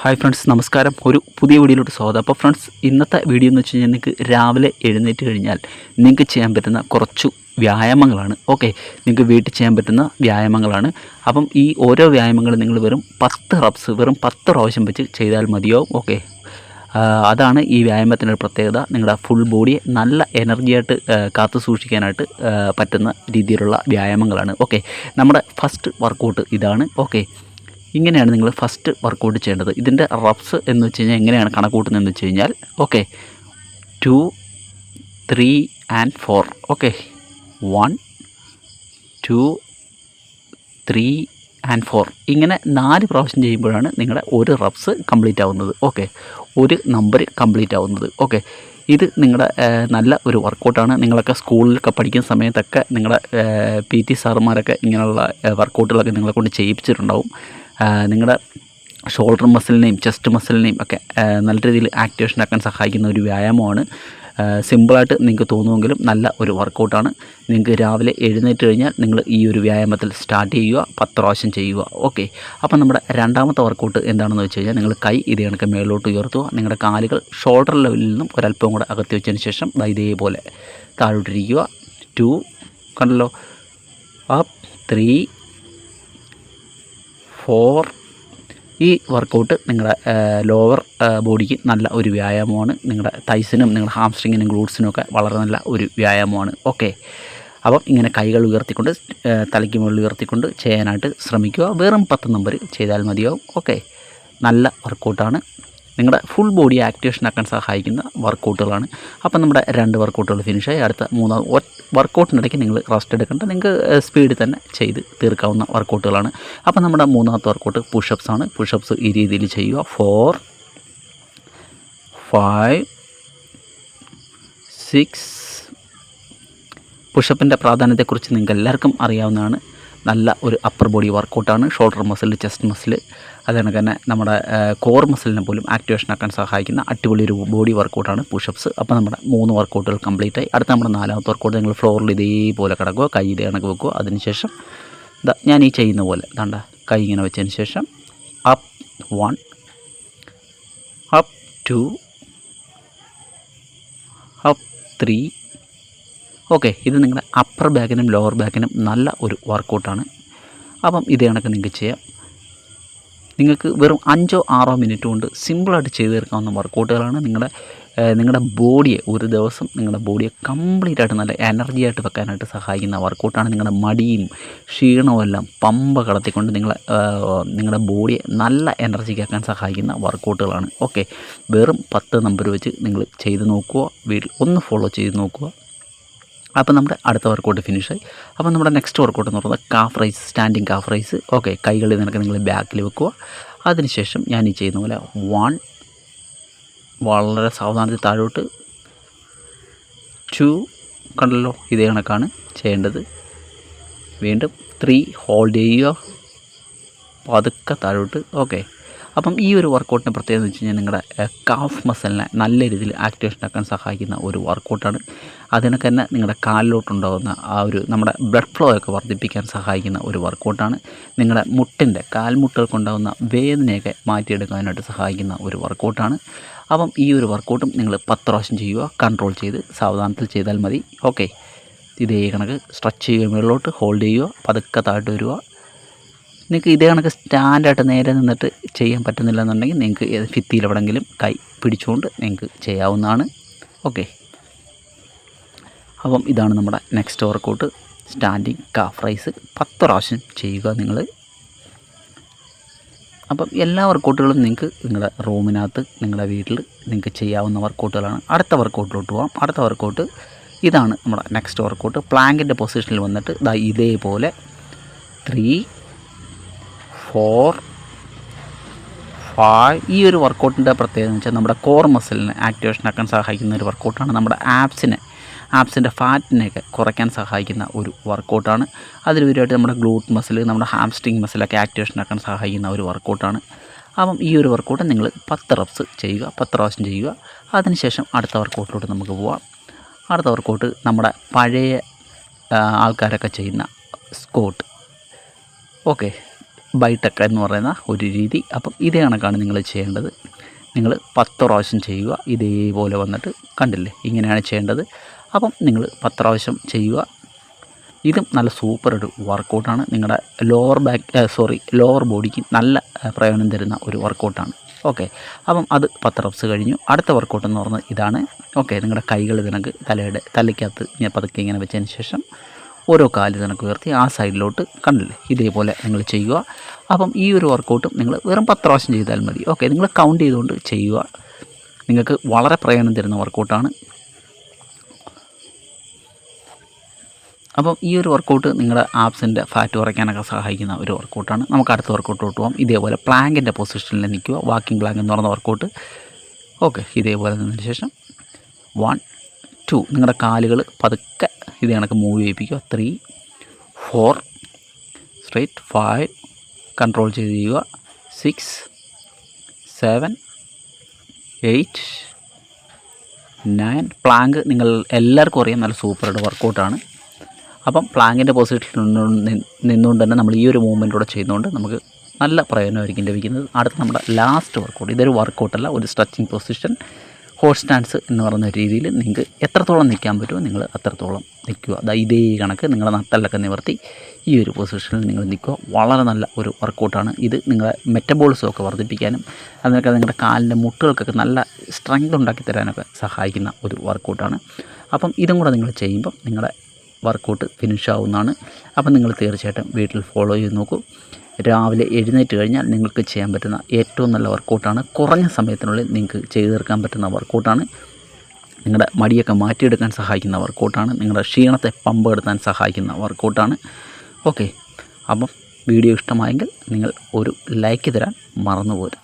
Hi friends, നമസ്കാരം. ഒരു പുതിയ വീഡിയോയിലോട്ട് സ്വാഗതം. അപ്പോൾ ഫ്രണ്ട്സ്, ഇന്നത്തെ വീഡിയോ എന്ന് വെച്ച് കഴിഞ്ഞാൽ നിങ്ങൾക്ക് രാവിലെ എഴുന്നേറ്റ് കഴിഞ്ഞാൽ നിങ്ങൾക്ക് ചെയ്യാൻ പറ്റുന്ന കുറച്ചു വ്യായാമങ്ങളാണ്. ഓക്കെ, നിങ്ങൾക്ക് വീട്ടിൽ ചെയ്യാൻ പറ്റുന്ന വ്യായാമങ്ങളാണ്. അപ്പം ഈ ഓരോ വ്യായാമങ്ങളും നിങ്ങൾ വെറും 10 റബ്സ് വെറും 10 പ്രാവശ്യം വെച്ച് ചെയ്താൽ മതിയാവും. ഓക്കെ, അതാണ് ഈ വ്യായാമത്തിൻ്റെ പ്രത്യേകത. നിങ്ങളുടെ ഫുൾ ബോഡിയെ നല്ല എനർജിയായിട്ട് കാത്തു സൂക്ഷിക്കാനായിട്ട് പറ്റുന്ന രീതിയിലുള്ള വ്യായാമങ്ങളാണ്. ഓക്കെ, നമ്മുടെ ഫസ്റ്റ് വർക്കൗട്ട് ഇതാണ്. ഓക്കെ, ഇങ്ങനെയാണ് നിങ്ങൾ ഫസ്റ്റ് വർക്കൗട്ട് ചെയ്യേണ്ടത്. ഇതിൻ്റെ റബ്സ് എന്ന് വെച്ച് കഴിഞ്ഞാൽ എങ്ങനെയാണ് കണക്ക് കൂട്ടുന്നതെന്ന് വെച്ച് കഴിഞ്ഞാൽ 2, 3 and 4. ഓക്കെ, 1, 2, 3 and 4 ഇങ്ങനെ 4 പ്രാവശ്യം ചെയ്യുമ്പോഴാണ് നിങ്ങളുടെ ഒരു റബ്സ് കംപ്ലീറ്റ് ആവുന്നത്. ഓക്കെ, ഒരു നമ്പർ കംപ്ലീറ്റ് ആവുന്നത്. ഓക്കെ, ഇത് നിങ്ങളുടെ നല്ല ഒരു വർക്കൗട്ടാണ്. നിങ്ങളൊക്കെ സ്കൂളിലൊക്കെ പഠിക്കുന്ന സമയത്തൊക്കെ നിങ്ങളുടെ PT സാറുമാരൊക്കെ ഇങ്ങനെയുള്ള വർക്കൗട്ടുകളൊക്കെ നിങ്ങളെ കൊണ്ട് ചെയ്യിപ്പിച്ചിട്ടുണ്ടാവും. നിങ്ങളുടെ ഷോൾഡർ മസിലിനെയും ചെസ്റ്റ് മസിലിനെയും ഒക്കെ നല്ല രീതിയിൽ ആക്ടിവേഷൻ ആക്കാൻ സഹായിക്കുന്ന ഒരു വ്യായാമമാണ്. സിമ്പിളായിട്ട് നിങ്ങൾക്ക് തോന്നുമെങ്കിലും നല്ല ഒരു വർക്കൗട്ടാണ്. നിങ്ങൾക്ക് രാവിലെ എഴുന്നേറ്റ് കഴിഞ്ഞാൽ നിങ്ങൾ ഈ ഒരു വ്യായാമത്തിൽ സ്റ്റാർട്ട് ചെയ്യുക, 10 പ്രാവശ്യം ചെയ്യുക. ഓക്കെ, അപ്പോൾ നമ്മുടെ രണ്ടാമത്തെ വർക്കൗട്ട് എന്താണെന്ന് വെച്ച് കഴിഞ്ഞാൽ നിങ്ങൾ കൈ ഇതേ കണക്ക് മേലോട്ട് ഉയർത്തുക. നിങ്ങളുടെ കാലുകൾ ഷോൾഡർ ലെവലിൽ നിന്നും ഒരല്പം കൂടെ അകത്തി വെച്ചതിന് ശേഷം ഇതേപോലെ താഴോട്ടിരിക്കുക. 2 കണ്ടല്ലോ, അപ്പ് 3, 4. ഈ വർക്കൗട്ട് നിങ്ങളുടെ ലോവർ ബോഡിക്ക് നല്ല ഒരു വ്യായാമമാണ്. നിങ്ങളുടെ തൈസിനും നിങ്ങളുടെ ഹാംസ്ട്രിങ്ങിനും ഗ്ലൂട്ട്സിനും ഒക്കെ വളരെ നല്ല ഒരു വ്യായാമമാണ്. ഓക്കെ, അപ്പം ഇങ്ങനെ കൈകൾ ഉയർത്തിക്കൊണ്ട് തലയ്ക്ക് മുകളിൽ ഉയർത്തിക്കൊണ്ട് ചെയ്യാനായിട്ട് ശ്രമിക്കുക. വെറും 10 നമ്പർ ചെയ്താൽ മതിയാവും. ഓക്കെ, നല്ല വർക്കൗട്ടാണ്. നിങ്ങളുടെ ഫുൾ ബോഡി ആക്ടിവേഷൻ ആക്കാൻ സഹായിക്കുന്ന വർക്കൗട്ടുകളാണ്. അപ്പം നമ്മുടെ 2 വർക്കൗട്ടുകൾ ഫിനിഷായി. അടുത്ത 3 വർക്കൗട്ടിനിടയ്ക്ക് നിങ്ങൾ റെസ്റ്റ് എടുക്കേണ്ട, നിങ്ങൾക്ക് സ്പീഡിൽ തന്നെ ചെയ്ത് തീർക്കാവുന്ന വർക്കൗട്ടുകളാണ്. അപ്പം നമ്മുടെ 3ാമത്തെ വർക്കൗട്ട് പുഷപ്സ് ആണ്. പുഷപ്സ് ഈ രീതിയിൽ ചെയ്യുക. 4, 5, 6. പുഷപ്പിൻ്റെ പ്രാധാന്യത്തെക്കുറിച്ച് നിങ്ങൾക്ക് എല്ലാവർക്കും അറിയാവുന്നതാണ്. നല്ല ഒരു അപ്പർ ബോഡി വർക്കൗട്ടാണ്. ഷോൾഡർ മസിൽ, ചെസ്റ്റ് മസിൽ, അതുകൊണ്ട് തന്നെ നമ്മുടെ കോർ മസിലിനെ പോലും ആക്ടിവേഷൻ ആക്കാൻ സഹായിക്കുന്ന അടിപൊളി ഒരു ബോഡി വർക്കൗട്ടാണ് പുഷപ്സ്. അപ്പോൾ നമ്മുടെ 3 വർക്കൗട്ടുകൾ കംപ്ലീറ്റ് ആയി. അടുത്ത നമ്മുടെ 4ാമത്തെ വർക്കൗട്ട് നിങ്ങൾ ഫ്ലോറിൽ ഇതേപോലെ കിടക്കുക, കൈ ഇതേ കണക്ക് വെക്കുക. അതിനുശേഷം ഞാൻ ഈ ചെയ്യുന്ന പോലെ കൈ ഇങ്ങനെ വെച്ചതിന് ശേഷം അപ്പ് 1, അപ്പ് 2, അപ്പ് 3. ഓക്കെ, ഇത് നിങ്ങളുടെ അപ്പർ ബാക്കിനും ലോവർ ബാക്കിനും നല്ല ഒരു വർക്കൗട്ടാണ്. അപ്പം ഇതേ കണക്ക് നിങ്ങൾക്ക് ചെയ്യാം. നിങ്ങൾക്ക് വെറും 5-6 മിനിറ്റ് കൊണ്ട് സിമ്പിളായിട്ട് ചെയ്ത് തീർക്കാവുന്ന വർക്കൗട്ടുകളാണ്. നിങ്ങളുടെ ബോഡിയെ ഒരു ദിവസം നിങ്ങളുടെ ബോഡിയെ കംപ്ലീറ്റായിട്ട് നല്ല എനർജിയായിട്ട് വെക്കാനായിട്ട് സഹായിക്കുന്ന വർക്കൗട്ടാണ്. നിങ്ങളുടെ മടിയും ക്ഷീണവും എല്ലാം പമ്പ കടത്തിക്കൊണ്ട് നിങ്ങളുടെ ബോഡിയെ നല്ല എനർജിക്കാക്കാൻ സഹായിക്കുന്ന വർക്കൗട്ടുകളാണ്. ഓക്കെ, വെറും 10 നമ്പർ വെച്ച് നിങ്ങൾ ചെയ്ത് നോക്കുക. വീട്ടിൽ ഒന്ന് ഫോളോ ചെയ്ത് നോക്കുക. അപ്പോൾ നമ്മുടെ അടുത്ത വർക്കൗട്ട് ഫിനിഷായി. അപ്പോൾ നമ്മുടെ നെക്സ്റ്റ് വർക്കൗട്ട് എന്ന് പറയുന്നത് calf raise, standing calf raise. Okay, കൈകളിൽ നിനക്ക് നിങ്ങൾ ബാക്കിൽ വെക്കുക. അതിനുശേഷം ഞാൻ ഈ ചെയ്യുന്ന പോലെ 1, വളരെ സാവധാനത്തിൽ താഴോട്ട്, 2 കണ്ടല്ലോ, ഇതേ കണക്കാണ് ചെയ്യേണ്ടത്. വീണ്ടും 3 ഹോൾഡ് ചെയ്യുക, പതുക്കെ താഴോട്ട്. ഓക്കെ, അപ്പം ഈ ഒരു വർക്കൗട്ടിൻ്റെ പ്രത്യേകത എന്ന് വെച്ച് കഴിഞ്ഞാൽ നിങ്ങളുടെ കാഫ് മസിലിനെ നല്ല രീതിയിൽ ആക്ടിവേഷൻ ആക്കാൻ സഹായിക്കുന്ന ഒരു വർക്കൗട്ടാണ്. അതിനൊക്കെ തന്നെ നിങ്ങളുടെ കാലിലോട്ടുണ്ടാകുന്ന നമ്മുടെ ബ്ലഡ് ഫ്ലോ ഒക്കെ വർദ്ധിപ്പിക്കാൻ സഹായിക്കുന്ന ഒരു വർക്കൗട്ടാണ്. നിങ്ങളുടെ കാൽമുട്ടുകൾക്കുണ്ടാകുന്ന വേദനയൊക്കെ മാറ്റിയെടുക്കാനായിട്ട് സഹായിക്കുന്ന ഒരു വർക്കൗട്ടാണ്. അപ്പം ഈ ഒരു വർക്കൗട്ടും നിങ്ങൾ 10 പ്രാവശ്യം ചെയ്യുക. കൺട്രോൾ ചെയ്ത് സാവധാനത്തിൽ ചെയ്താൽ മതി. ഓക്കെ, ഇതേ കണക്ക് സ്ട്രെച്ച് ചെയ്യുക, മുകളിലോട്ട് ഹോൾഡ് ചെയ്യുക, പതുക്കെ താഴോട്ട് വരിക. നിങ്ങൾക്ക് ഇതേ കണക്ക് സ്റ്റാൻഡായിട്ട് നേരെ നിന്നിട്ട് ചെയ്യാൻ പറ്റുന്നില്ല എന്നുണ്ടെങ്കിൽ നിങ്ങൾക്ക് ഭിത്തിയിൽ എവിടെയെങ്കിലും കൈ പിടിച്ചുകൊണ്ട് നിങ്ങൾക്ക് ചെയ്യാവുന്നതാണ്. ഓക്കെ, അപ്പം ഇതാണ് നമ്മുടെ next workout, standing calf raise. 10 പ്രാവശ്യം ചെയ്യുക നിങ്ങൾ. അപ്പം എല്ലാ വർക്കൗട്ടുകളും നിങ്ങൾക്ക് നിങ്ങളുടെ റൂമിനകത്ത് നിങ്ങളുടെ വീട്ടിൽ നിങ്ങൾക്ക് ചെയ്യാവുന്ന വർക്കൗട്ടുകളാണ്. അടുത്ത വർക്കൗട്ടിലോട്ട് പോകാം. അടുത്ത വർക്കൗട്ട് ഇതാണ് നമ്മുടെ നെക്സ്റ്റ് വർക്കൗട്ട്. പ്ലാങ്കിൻ്റെ പൊസിഷനിൽ വന്നിട്ട് ഇതേപോലെ 3, 4, 5. ഈ ഒരു വർക്കൗട്ടിൻ്റെ പ്രത്യേകത എന്ന് വെച്ചാൽ നമ്മുടെ കോർ മസിലിനെ ആക്ടിവേഷൻ ആക്കാൻ സഹായിക്കുന്ന ഒരു വർക്കൗട്ടാണ്. നമ്മുടെ ആപ്സിൻ്റെ ഫാറ്റിനെയൊക്കെ കുറയ്ക്കാൻ സഹായിക്കുന്ന ഒരു വർക്കൗട്ടാണ്. അതിലുപരിയായിട്ട് നമ്മുടെ ഗ്ലൂട്ട് മസിൽ, നമ്മുടെ ഹാംസ്ട്രിങ് മസിലൊക്കെ ആക്ടിവേഷൻ ആക്കാൻ സഹായിക്കുന്ന ഒരു വർക്കൗട്ടാണ്. അപ്പം ഈ ഒരു വർക്കൗട്ട് നിങ്ങൾ 10 റബ്സ് ചെയ്യുക, 10 പ്രാവശ്യം ചെയ്യുക. അതിനുശേഷം അടുത്ത വർക്കൗട്ടിലോട്ട് നമുക്ക് പോവാം. അടുത്ത വർക്കൗട്ട് നമ്മുടെ പഴയ ആൾക്കാരൊക്കെ ചെയ്യുന്ന സ്ക്വാട്ട്. ഓക്കെ, ബൈടെക് എന്ന് പറയുന്ന ഒരു രീതി. അപ്പം ഇതേ കണക്കാണ് നിങ്ങൾ ചെയ്യേണ്ടത്. നിങ്ങൾ 10 പ്രാവശ്യം ചെയ്യുക. ഇതേപോലെ വന്നിട്ട് കണ്ടില്ലേ, ഇങ്ങനെയാണ് ചെയ്യേണ്ടത്. അപ്പം നിങ്ങൾ 10 പ്രാവശ്യം ചെയ്യുക. ഇതും നല്ല സൂപ്പർ ഒരു വർക്കൗട്ടാണ്. നിങ്ങളുടെ ലോവർ ബോഡിക്ക് നല്ല പ്രയോജനം തരുന്ന ഒരു വർക്കൗട്ടാണ്. ഓക്കെ, അപ്പം അത് 10 റെപ്സ് കഴിഞ്ഞു. അടുത്ത വർക്കൗട്ട് എന്ന് പറഞ്ഞാൽ ഇതാണ്. ഓക്കെ, നിങ്ങളുടെ കൈകൾ ഇതിനക്ക് തലയ്ക്കകത്ത് ഇങ്ങനെ പതുക്കെ ഇങ്ങനെ വെച്ചതിന് ശേഷം ഓരോ കാല് ഇതിനക്ക് ഉയർത്തി ആ സൈഡിലോട്ട് കണ്ടില്ലേ, ഇതേപോലെ നിങ്ങൾ ചെയ്യുക. അപ്പം ഈ ഒരു വർക്കൗട്ടും നിങ്ങൾ വെറും 10 പ്രാവശ്യം ചെയ്താൽ മതി. ഓക്കെ, നിങ്ങൾ കൗണ്ട് ചെയ്തുകൊണ്ട് ചെയ്യുക. നിങ്ങൾക്ക് വളരെ പ്രയോജനം തരുന്ന വർക്കൗട്ടാണ്. അപ്പം ഈ ഒരു വർക്കൗട്ട് നിങ്ങളുടെ ആപ്സിൻ്റെ ഫാറ്റ് കുറയ്ക്കാനൊക്കെ സഹായിക്കുന്ന ഒരു വർക്കൗട്ടാണ്. നമുക്ക് അടുത്ത വർക്കൗട്ടോട്ട് പോകാം. ഇതേപോലെ പ്ലാങ്കിൻ്റെ പൊസിഷനിൽ നിൽക്കുക. വാക്കിംഗ് പ്ലാങ്ക് എന്ന് പറയുന്ന വർക്കൗട്ട്. ഓക്കെ, ഇതേപോലെ നിന്നതിന് ശേഷം 1 2 നിങ്ങളുടെ കാലുകൾ പതുക്കെ ഇത് കണക്ക് മൂവ് ചെയ്യിപ്പിക്കുക. 3 4 സ്ട്രൈറ്റ് 5 കൺട്രോൾ ചെയ്ത് ചെയ്യുക. 6 7 8 9 പ്ലാങ്ക് നിങ്ങൾ എല്ലാവർക്കും അറിയാം, നല്ല സൂപ്പറായിട്ട് വർക്കൗട്ടാണ്. അപ്പം പ്ലാങ്കിൻ്റെ പൊസിഷനിൽ നിന്നുകൊണ്ട് തന്നെ നമ്മൾ ഈ ഒരു മൂവ്മെൻറ്റൂടെ ചെയ്യുന്നതുകൊണ്ട് നമുക്ക് നല്ല പ്രയോജനമായിരിക്കും ലഭിക്കുന്നത്. അടുത്ത നമ്മുടെ ലാസ്റ്റ് വർക്കൗട്ട്. ഇതൊരു വർക്കൗട്ടല്ല, ഒരു സ്ട്രെച്ചിങ് പൊസിഷൻ, ഹോഴ്സ് സ്റ്റാൻസ് എന്ന് പറയുന്ന രീതിയിൽ നിങ്ങൾക്ക് എത്രത്തോളം നിൽക്കാൻ പറ്റുമോ നിങ്ങൾ അത്രത്തോളം നിൽക്കുക. ഇതേ കണക്ക് നിങ്ങളുടെ നട്ടെല്ലൊക്കെ നിവർത്തി ഈ ഒരു പൊസിഷനിൽ നിങ്ങൾ നിൽക്കുക. വളരെ നല്ല ഒരു വർക്കൗട്ടാണ് ഇത്. നിങ്ങളുടെ മെറ്റബോളിസമൊക്കെ വർദ്ധിപ്പിക്കാനും അതിനൊക്കെ നിങ്ങളുടെ കാലിൻ്റെ മുട്ടുകൾക്കൊക്കെ നല്ല സ്ട്രെങ്ത് ഉണ്ടാക്കി തരാനൊക്കെ സഹായിക്കുന്ന ഒരു വർക്കൗട്ടാണ്. അപ്പം ഇതും കൂടെ നിങ്ങൾ ചെയ്യുമ്പം നിങ്ങളുടെ വർക്കൗട്ട് ഫിനിഷ് ആവുന്നതാണ്. അപ്പം നിങ്ങൾ തീർച്ചയായിട്ടും വീട്ടിൽ ഫോളോ ചെയ്ത് നോക്കൂ. രാവിലെ എഴുന്നേറ്റ് കഴിഞ്ഞാൽ നിങ്ങൾക്ക് ചെയ്യാൻ പറ്റുന്ന ഏറ്റവും നല്ല വർക്കൗട്ടാണ്. കുറഞ്ഞ സമയത്തിനുള്ളിൽ നിങ്ങൾക്ക് ചെയ്തു തീർക്കാൻ പറ്റുന്ന വർക്കൗട്ടാണ്. നിങ്ങളുടെ മടിയൊക്കെ മാറ്റിയെടുക്കാൻ സഹായിക്കുന്ന വർക്കൗട്ടാണ്. നിങ്ങളുടെ ക്ഷീണത്തെ പമ്പെടുത്താൻ സഹായിക്കുന്ന വർക്കൗട്ടാണ്. ഓക്കെ, അപ്പം വീഡിയോ ഇഷ്ടമായെങ്കിൽ നിങ്ങൾ ഒരു ലൈക്ക് തരാൻ മറന്നുപോകരുത്.